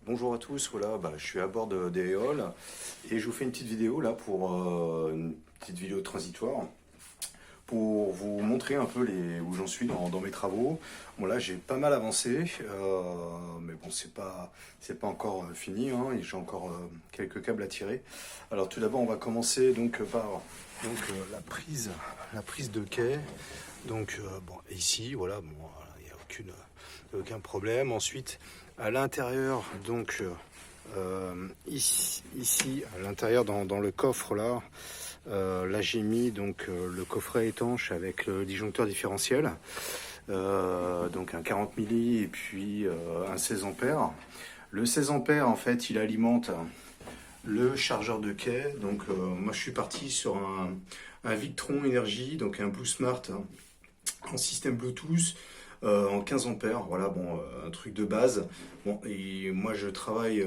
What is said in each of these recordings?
Bonjour à tous, voilà, je suis à bord des Éoles et je vous fais une petite vidéo là pour une petite vidéo transitoire pour vous montrer un peu où j'en suis dans mes travaux. Bon là j'ai pas mal avancé, mais bon c'est pas encore fini, hein, et j'ai encore quelques câbles à tirer. Alors tout d'abord on va commencer donc par la prise de quai. Donc bon ici voilà, bon il n'y a aucun problème. Ensuite à l'intérieur, donc ici à l'intérieur dans le coffre là, là j'ai mis donc le coffret étanche avec le disjoncteur différentiel, donc un 40 milli et puis un 16 ampères. Le 16 ampères en fait il alimente le chargeur de quai. Donc moi je suis parti sur un Victron Energy, donc un Blue Smart en système Bluetooth. En 15 ampères, voilà, bon, un truc de base. Bon, et moi je travaille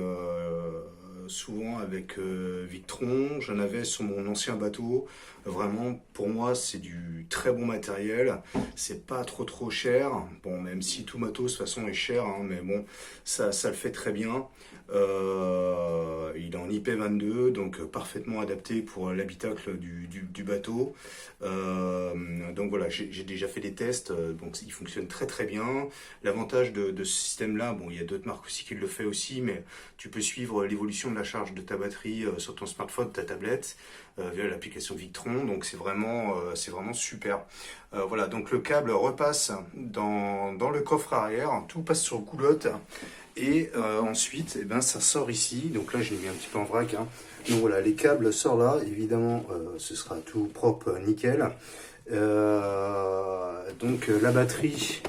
souvent avec Victron, j'en avais sur mon ancien bateau. Vraiment, pour moi, c'est du très bon matériel. C'est pas trop cher. Bon, même si tout matos de toute façon est cher, hein, mais bon, ça le fait très bien. Il est en IP22, donc parfaitement adapté pour l'habitacle du bateau. Donc voilà, j'ai déjà fait des tests, donc il fonctionne très bien. L'avantage de ce système-là, bon, il y a d'autres marques aussi qui le font aussi, mais tu peux suivre l'évolution de la charge de ta batterie sur ton smartphone, ta tablette, via l'application Victron. Donc c'est vraiment super. Voilà, donc le câble repasse dans le coffre arrière, tout passe sur coulotte. Et ensuite, eh ben, ça sort ici. Donc là, je l'ai mis un petit peu en vrac, hein. Donc voilà, les câbles sortent là. Évidemment, ce sera tout propre, nickel. Donc la batterie,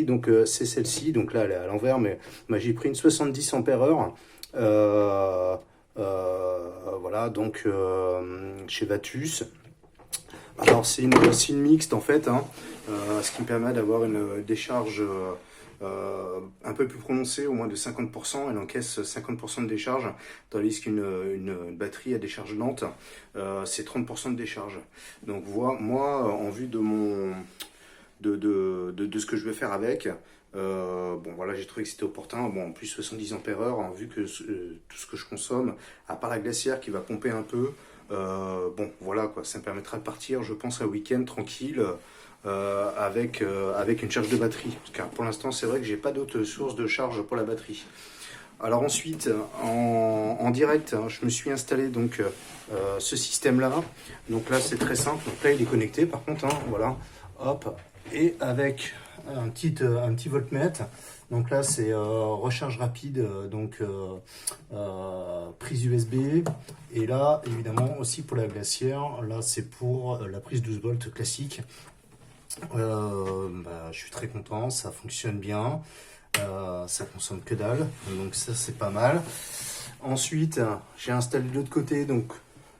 donc c'est celle-ci. Donc là, elle est à l'envers, mais j'ai pris une 70 ampères-heure. Voilà, donc chez Vatus. Alors c'est une mixte en fait, hein, ce qui me permet d'avoir une décharge un peu plus prononcée, au moins de 50%. Elle encaisse 50% de décharge, tandis qu'une batterie à décharge lente, c'est 30% de décharge. Donc moi, en vue de ce que je vais faire avec, bon voilà, j'ai trouvé que c'était opportun. Bon, en plus 70 ampères-heure, hein, vu que tout ce que je consomme, à part la glacière qui va pomper un peu, bon voilà quoi, ça me permettra de partir, je pense, un week-end tranquille, avec une charge de batterie. Car pour l'instant, c'est vrai que j'ai pas d'autre source de charge pour la batterie. Alors ensuite, en direct, hein, je me suis installé donc ce système-là. Donc là, c'est très simple. Donc là, il est connecté. Par contre, hein, voilà, hop, et avec un petit voltmètre. Donc là, c'est recharge rapide, donc prise USB. Et là, évidemment, aussi pour la glacière. Là, c'est pour la prise 12 volts classique. Je suis très content, ça fonctionne bien, ça consomme que dalle, donc ça c'est pas mal. Ensuite, j'ai installé de l'autre côté donc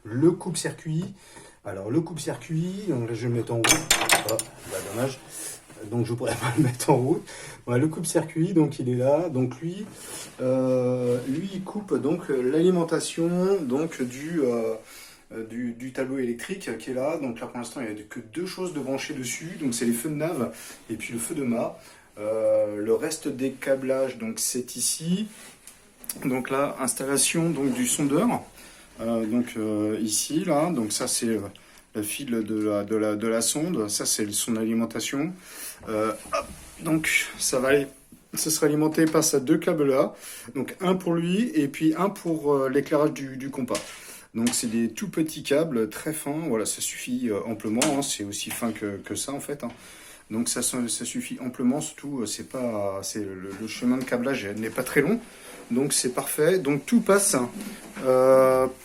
le coupe-circuit. Alors le coupe-circuit, donc là je vais le mettre en route. Oh, dommage, donc je pourrais pas le mettre en route. Ouais, le coupe-circuit, donc il est là. Donc lui il coupe donc l'alimentation donc du tableau électrique qui est là. Donc là pour l'instant il n'y a que deux choses de brancher dessus, donc c'est les feux de nav et puis le feu de mât. Le reste des câblages donc c'est ici. Donc là, installation donc du sondeur, ici là, donc ça c'est le fil de la sonde, ça c'est son alimentation. Donc ça sera alimenté par ces deux câbles là, donc un pour lui et puis un pour l'éclairage du compas. Donc c'est des tout petits câbles très fins, voilà, ça suffit amplement, hein, c'est aussi fin que ça en fait, hein. Donc ça suffit amplement, surtout le chemin de câblage n'est pas très long, donc c'est parfait. Donc tout passe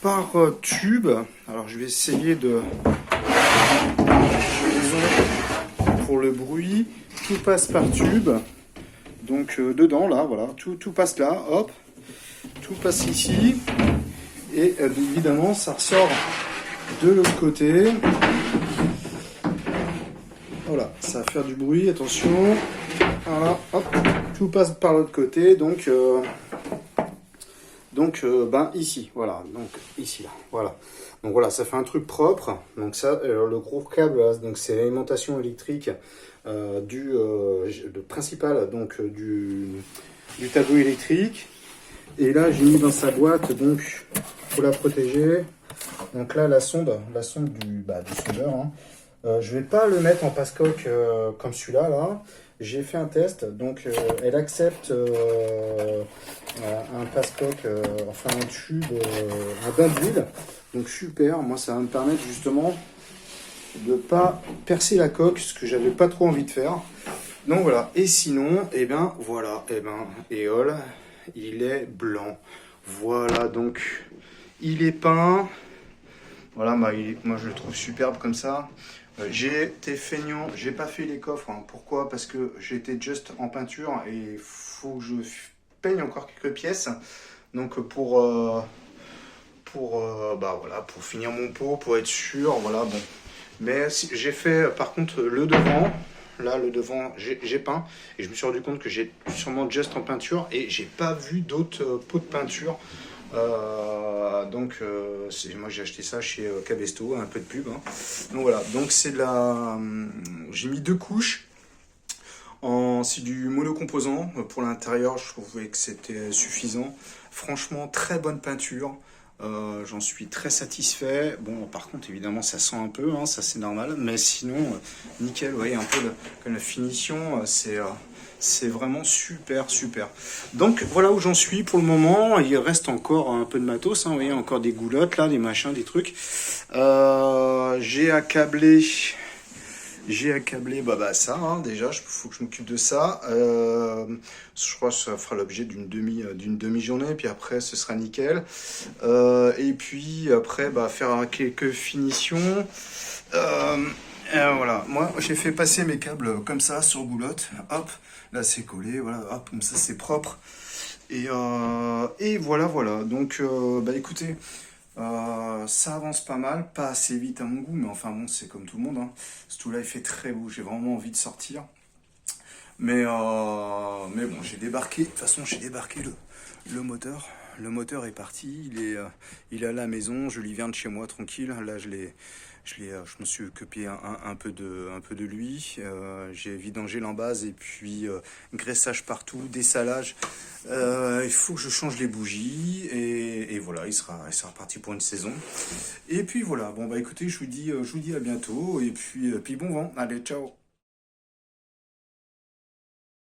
par tube. Alors je vais essayer pour le bruit, tout passe par tube. Donc dedans là, voilà, tout passe là, hop, tout passe ici. Et évidemment, ça ressort de l'autre côté. Voilà, ça va faire du bruit, attention. Voilà, hop, tout passe par l'autre côté, donc ben ici, voilà, donc ici là, voilà. Donc voilà, ça fait un truc propre. Donc ça, le gros câble, là, donc c'est l'alimentation électrique le principal donc du tableau électrique. Et là, j'ai mis dans sa boîte donc pour la protéger. Donc là, la sonde du sondeur. Hein. Je vais pas le mettre en passe-coque comme celui-là là. J'ai fait un test, donc elle accepte un passe-coque, enfin un tube, un bain d'huile. Donc super, moi ça va me permettre justement de pas percer la coque, ce que j'avais pas trop envie de faire. Donc voilà, et sinon, et ben voilà, Éole, il est blanc. Voilà, donc il est peint. Voilà, moi je le trouve superbe comme ça. J'ai été feignant, j'ai pas fait les coffres. Hein. Pourquoi? Parce que j'étais juste en peinture et il faut que je peigne encore quelques pièces. Donc voilà, pour finir mon pot, pour être sûr, voilà, bon. Mais j'ai fait par contre le devant. Là, le devant, j'ai peint et je me suis rendu compte que j'ai sûrement juste en peinture et j'ai pas vu d'autres pots de peinture. Moi j'ai acheté ça chez Cabesto, un peu de pub. Hein. Donc voilà, donc c'est de la. J'ai mis 2 couches. C'est du monocomposant. Pour l'intérieur, je trouvais que c'était suffisant. Franchement, très bonne peinture. J'en suis très satisfait. Bon, par contre, évidemment, ça sent un peu, hein, ça c'est normal. Mais sinon, nickel, vous voyez, un peu comme la finition, c'est vraiment super, super. Donc, voilà où j'en suis pour le moment. Il reste encore un peu de matos, hein, vous voyez, encore des goulottes, là, des machins, des trucs. J'ai accablé ça, hein, déjà, il faut que je m'occupe de ça. Je crois que ça fera l'objet d'une demi-journée, puis après ce sera nickel. Et puis après, faire quelques finitions. Voilà, moi j'ai fait passer mes câbles comme ça sur goulotte. Hop, là c'est collé, voilà, hop, comme ça c'est propre. Et voilà. Donc, écoutez. Ça avance pas mal, pas assez vite à mon goût, mais enfin bon, c'est comme tout le monde. Hein. Surtout là, il fait très beau, j'ai vraiment envie de sortir. Mais bon, j'ai débarqué. De toute façon, j'ai débarqué le moteur. Le moteur est parti, il est à la maison. Je lui viens de chez moi tranquille. Là, je me suis occupé un peu de lui. J'ai vidangé l'embase et puis graissage partout, dessalage. Il faut que je change les bougies et voilà, il sera reparti pour une saison. Et puis voilà, bon écoutez, je vous dis à bientôt et puis bon vent. Allez, ciao.